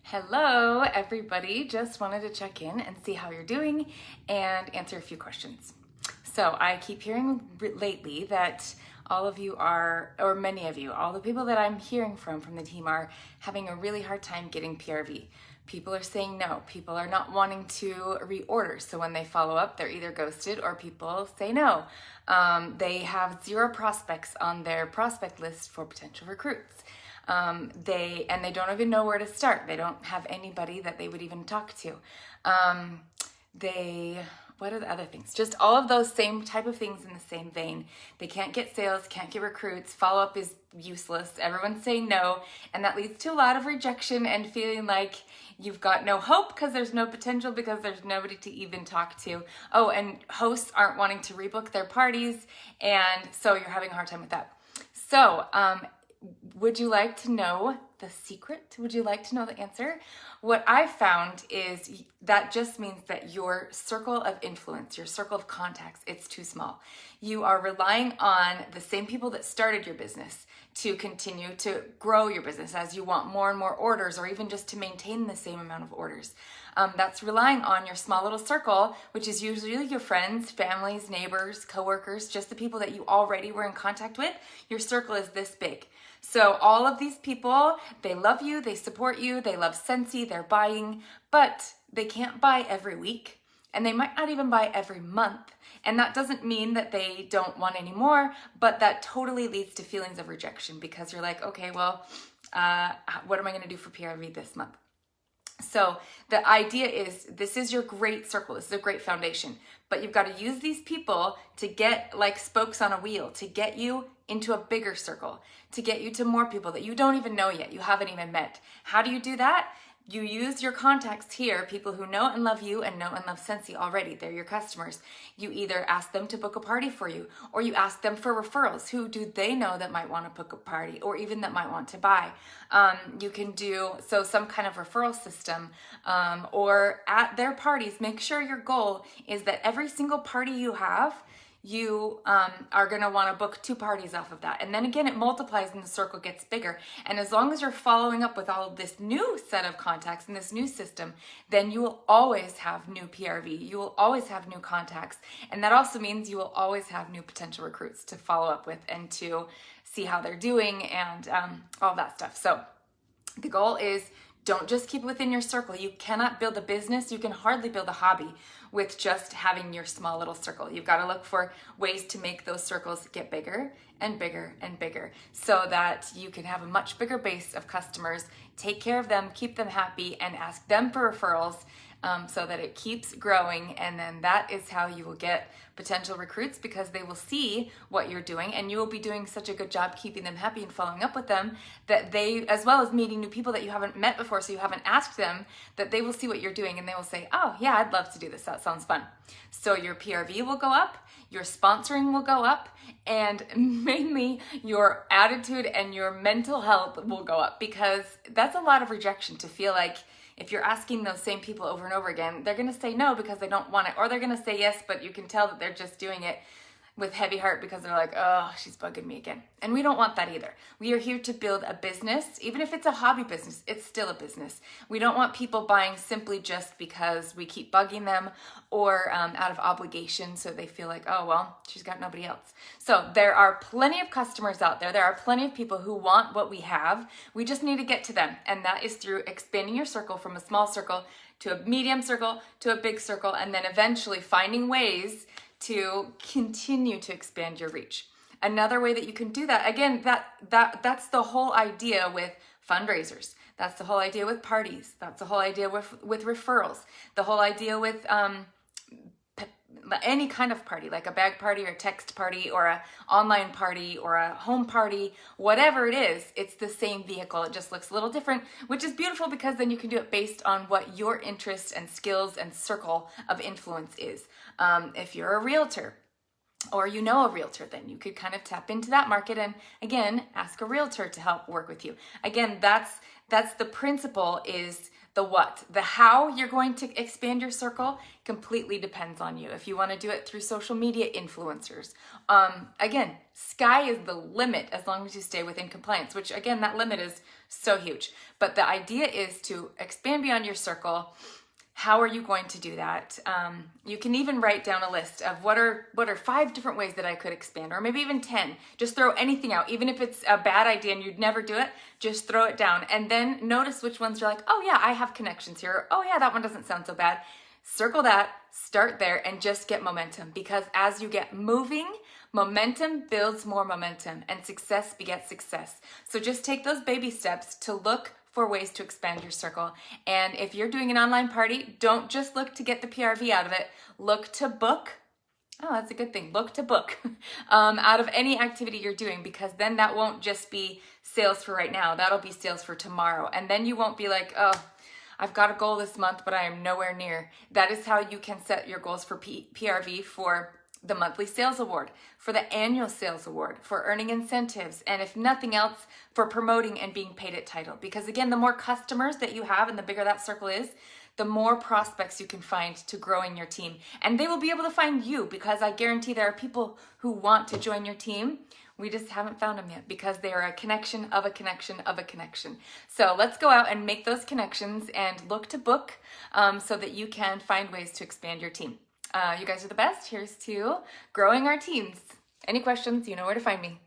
Hello, everybody. Just wanted to check in and see how you're doing and answer a few questions. So I keep hearing lately that all of you are, or many of you, all the people that I'm hearing from the team are having a really hard time getting PRV. People are saying no. People are not wanting to reorder. So when they follow up, they're either ghosted or people say no. They have 0 prospects on their prospect list for potential recruits. They don't even know where to start. They don't have anybody that they would even talk to. What are the other things? Just all of those same type of things in the same vein. They can't get sales, can't get recruits, follow-up is useless, everyone's saying no, and that leads to a lot of rejection and feeling like you've got no hope because there's no potential because there's nobody to even talk to. Oh, and hosts aren't wanting to rebook their parties, and so you're having a hard time with that. So, would you like to know the secret? Would you like to know the answer? What I found is that just means that your circle of influence, your circle of contacts, it's too small. You are relying on the same people that started your business to continue to grow your business as you want more and more orders, or even just to maintain the same amount of orders. That's relying on your small little circle, which is usually your friends, families, neighbors, coworkers, just the people that you already were in contact with. Your circle is this big. So all of these people, they love you, they support you, they love Scentsy, they're buying, but they can't buy every week, and they might not even buy every month. And that doesn't mean that they don't want any more, but that totally leads to feelings of rejection because you're like, okay, well, what am I going to do for PRV this month? So the idea is this is your great circle. This is a great foundation, but you've got to use these people to get like spokes on a wheel, to get you into a bigger circle, to get you to more people that you don't even know yet, you haven't even met. How do you do that? You use your contacts here, people who know and love you and know and love Scentsy already. They're your customers. You either ask them to book a party for you, or you ask them for referrals. Who do they know that might want to book a party, or even that might want to buy? You can do some kind of referral system, or at their parties, make sure your goal is that every single party you have, you are going to want to book 2 parties off of that. And then again, it multiplies and the circle gets bigger. And as long as you're following up with all of this new set of contacts in this new system, then you will always have new PRV. You will always have new contacts. And that also means you will always have new potential recruits to follow up with and to see how they're doing and all that stuff. So the goal is, don't just keep it within your circle. You cannot build a business. You can hardly build a hobby with just having your small little circle. You've got to look for ways to make those circles get bigger and bigger and bigger so that you can have a much bigger base of customers, take care of them, keep them happy, and ask them for referrals so that it keeps growing. And then that is how you will get potential recruits, because they will see what you're doing and you will be doing such a good job keeping them happy and following up with them that they, as well as meeting new people that you haven't met before, so you haven't asked them, that they will see what you're doing and they will say, oh yeah, I'd love to do this. That sounds fun. So your PRV will go up, your sponsoring will go up, and mainly your attitude and your mental health will go up, because that's a lot of rejection to feel like if you're asking those same people over and over again, they're going to say no because they don't want it, or they're going to say yes, but you can tell that they're just doing it with heavy heart because they're like, oh, she's bugging me again. And we don't want that either. We are here to build a business. Even if it's a hobby business, it's still a business. We don't want people buying simply just because we keep bugging them, or out of obligation, so they feel like, oh, well, she's got nobody else. So there are plenty of customers out there. There are plenty of people who want what we have. We just need to get to them. And that is through expanding your circle from a small circle to a medium circle to a big circle, and then eventually finding ways to continue to expand your reach. Another way that you can do that, again, that's the whole idea with fundraisers. That's the whole idea with parties. That's the whole idea with referrals. The whole idea with any kind of party, like a bag party or a text party or a online party or a home party, whatever it is, it's the same vehicle. It just looks a little different, which is beautiful because then you can do it based on what your interests and skills and circle of influence is. If you're a realtor, or you know a realtor, then you could kind of tap into that market and again, ask a realtor to help work with you. Again, that's the principle, is The what, the how you're going to expand your circle completely depends on you. If you want to do it through social media influencers, again, sky is the limit as long as you stay within compliance, which again, that limit is so huge. But the idea is to expand beyond your circle. How are you going to do that? You can even write down a list of what are 5 different ways that I could expand, or maybe even 10. Just throw anything out, even if it's a bad idea and you'd never do it, just throw it down. And then notice which ones you're like, oh yeah, I have connections here. Oh yeah, that one doesn't sound so bad. Circle that, start there, and just get momentum. Because as you get moving, momentum builds more momentum, and success begets success. So just take those baby steps to look for ways to expand your circle. And if you're doing an online party, don't just look to get the PRV out of it. Look to book. Oh, that's a good thing. Look to book out of any activity you're doing, because then that won't just be sales for right now. That'll be sales for tomorrow. And then you won't be like, oh, I've got a goal this month, but I am nowhere near. That is how you can set your goals for PRV, for the monthly sales award, for the annual sales award, for earning incentives, and if nothing else, for promoting and being paid at title. Because again, the more customers that you have and the bigger that circle is, the more prospects you can find to growing your team. And they will be able to find you, because I guarantee there are people who want to join your team. We just haven't found them yet, because they are a connection of a connection of a connection. So let's go out and make those connections and look to book so that you can find ways to expand your team. You guys are the best. Here's to growing our teams. Any questions, you know where to find me.